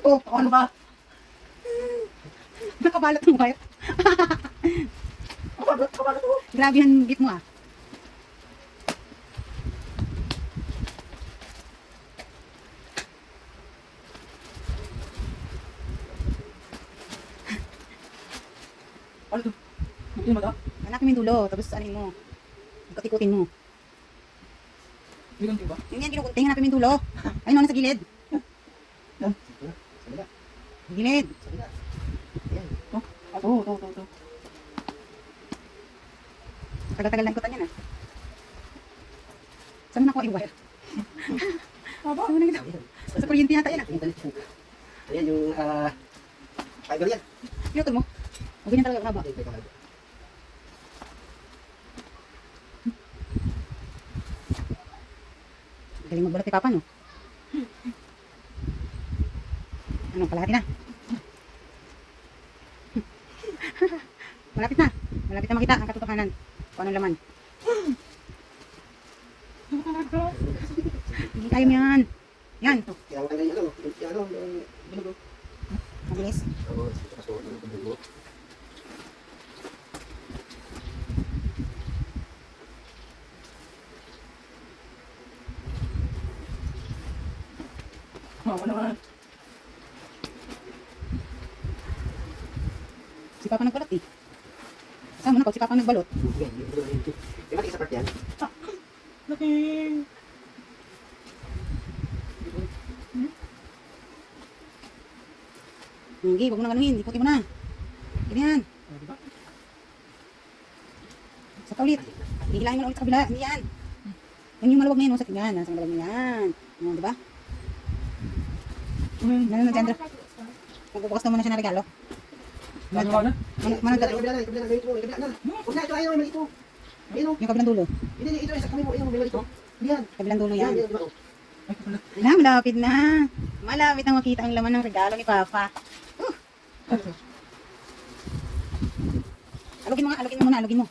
to. Ano ba? Nakabalot ng wire. Kabalot to. Grabe yung git mo ah. Ano to? Ano ba to? Hanapin mo yung dulo, tapos anin mo. Ikot-ikutin mo. Bilang ba? Yun yan, kinukunting. Hanapin mo yung dulo. Ayun, nasa gilid. Yan. Sabila. Gilid. Sabila. Ayan. To. Tagal-tagal na ikutan yan ah. Saan mo nakuha yung wire? Saan mo nakita? Sa kuryente yata yan ah. Ayan yung fiber yan. Pinutol mo? O ganyan talaga haba. Galing magbalot ni Papa no? Ano, kalahati na? Malapit na. Malapit na makita ang katotohanan. Kung anong laman. Hindi tayo yan. Yan. Kaya matanggal yung yung bilog. Mabilis. Oo, kaso yung bilog. Oo naman. Si Papa nagbalot eh. Saan mo na pag si Papa nagbalot? Di ba sa part yan? Laki. Hindi, huwag mo nang anuhin. Ikutin mo na. Ganyan. Sa kaulit. Hihilahin mo na ulit sa kabila. Hindi yan. Yan yung maluwag na yun. Sa tingnan. Nasa maluwag na yan. Yan, diba? Ano na dyan, Andrew? Magbubukas naman na siya ng regalo. Ano? Managdalo. Kabila na, kabila na. Huwag na, ito ayaw, may mali ito. Ayun o. Yung kabilang dulo. Hindi, ito sa kami mo, ayun, may mali ito. Yan. Kabilang dulo yan. Yan, di ba? Na, malapit na. Malapit na makita ang laman ng regalo ni Papa. Alugin mo nga, alugin mo muna, alugin mo.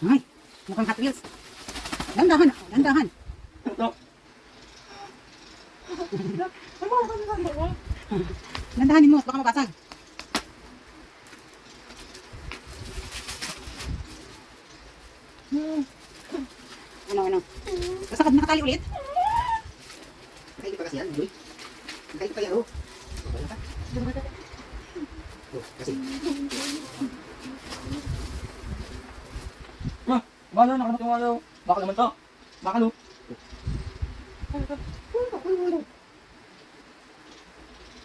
Ay, mukhang Hot Wheels. Dandahan, dandahan. Ito. Dandahanin mo, baka mabasag. Ano? Basta nakatali ulit? Nakaikot pa kasi yan, Joy. Nakaikot pa yan, oh. Wala ka. Oh, kasi. Bala, nakamat yung ano. Baka naman to. Baka no.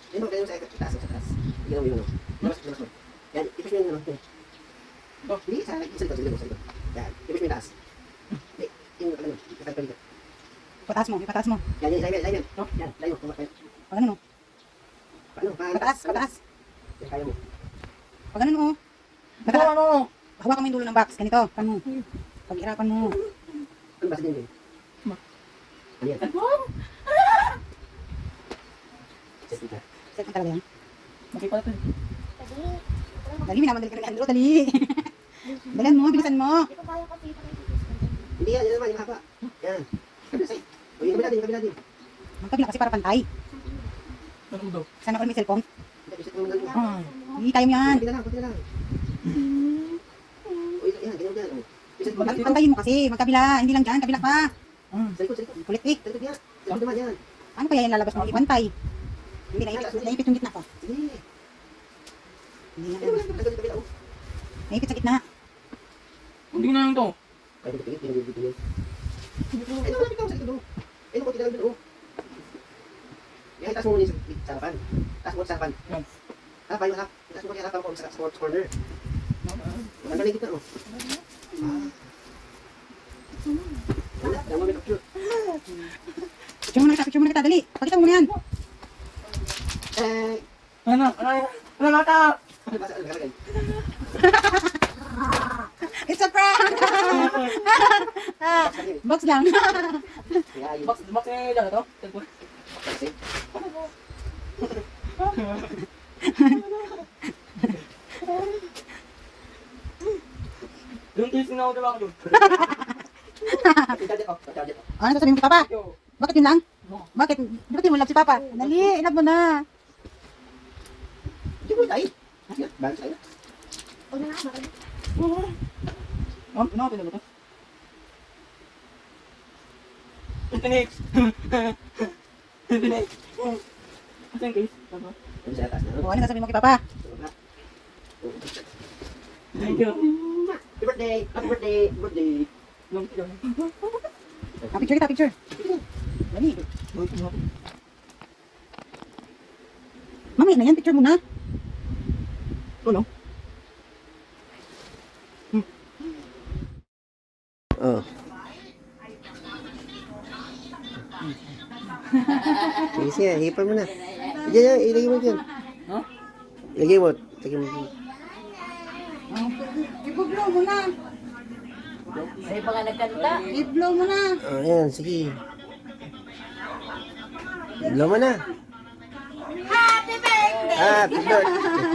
Yan mo, ganyan mo sa taas, sa taas. Yan mo yun, oh. Labas mo. Yan, ipis mo yung ano. Oh, hindi, sa likod. Yan, ipis mo yung taas. Hindi, yung ano, kasal pa dito. Ipataas mo. Yan, ilayin yan. Yan, ilayin mo. Pag ganun oh. Paano? Pataas. Yan, kaya mo. Pag ganun oh. Ito ano? Hawakan mo yung dulo ng box. Ganito, pan mo. Pag-irapan mo. Ano ba sa din? Ano yan? Set kita. Set mo talaga yan. Makipala ito. Dali, minamadali ka na ni Andrew, dali. Dalan mo, bilisan mo. Hindi yan, yan naman, yung haba. Yan. Kabila sa'yo. O, yung kabila din. Ang kabila kasi para pantay. Ano daw? Sana all may cellphone. Iset mo naman. Ah, hindi tayo yan. Kunti na lang. O, yan, ganyan. O. Iset mo. Pantayin mo kasi, magkabila. Hindi lang dyan, kabila pa. Sa likod. Kulit eh. Sa likod yan. Sa likod naman yan. Ano kaya yan lalabas mo? Ipantay. Hindi naipit yung gitna pa. Sige. Hindi Ano na. ba? Ang kabila, o. Naipit sa gitna. Hindi ko na lang to. Ay, dito yun. Ay, naman ikaw sa likod, o. Ay, naku, tinawag doon, o. Yan, taas mo muna yung sa harapan. Taas mo sa harapan. Yan. Harapan, yung harap. Taas mo yung harapan ko sa corner. Ang galing kita, o. Wala, dama may picture. Picture mo na kita, dali. Pakita mo muna yan. Ano nata? Ano ba sa algalagay? It's a prank! Box lang. Kaya yun. Box ni Jana to? Kasi, Yung case na ako diba ako yun? charger ko. Ano sasabihin mo kay Papa? Yo. Bakit yun lang? Bakit? Bakit mo love si Papa? Dali, ilab mo na. mo tayo. Sige, bago tayo. Huwag na nga, bakit? Ano ka pinag-ito? Phoenix! Phoenix! Asa yung case? Tama. Ano sa atas na? O, ano sasabihin mo kay Papa? Thank you. Happy birthday! Happy birthday! Happy birthday! Picture kita, picture. Dali. Mami, na yan, picture mo na. Ano? Oh. Sige, sige, hipan mo na. Diyan, ilagay mo dyan. Ha? Ilagay mo. Ilagay mo. I-blow mo na. May pa nga nagkanta. I-blow mo na. Oh, ayan, sige. Blow mo na. Happy birthday! Happy birthday!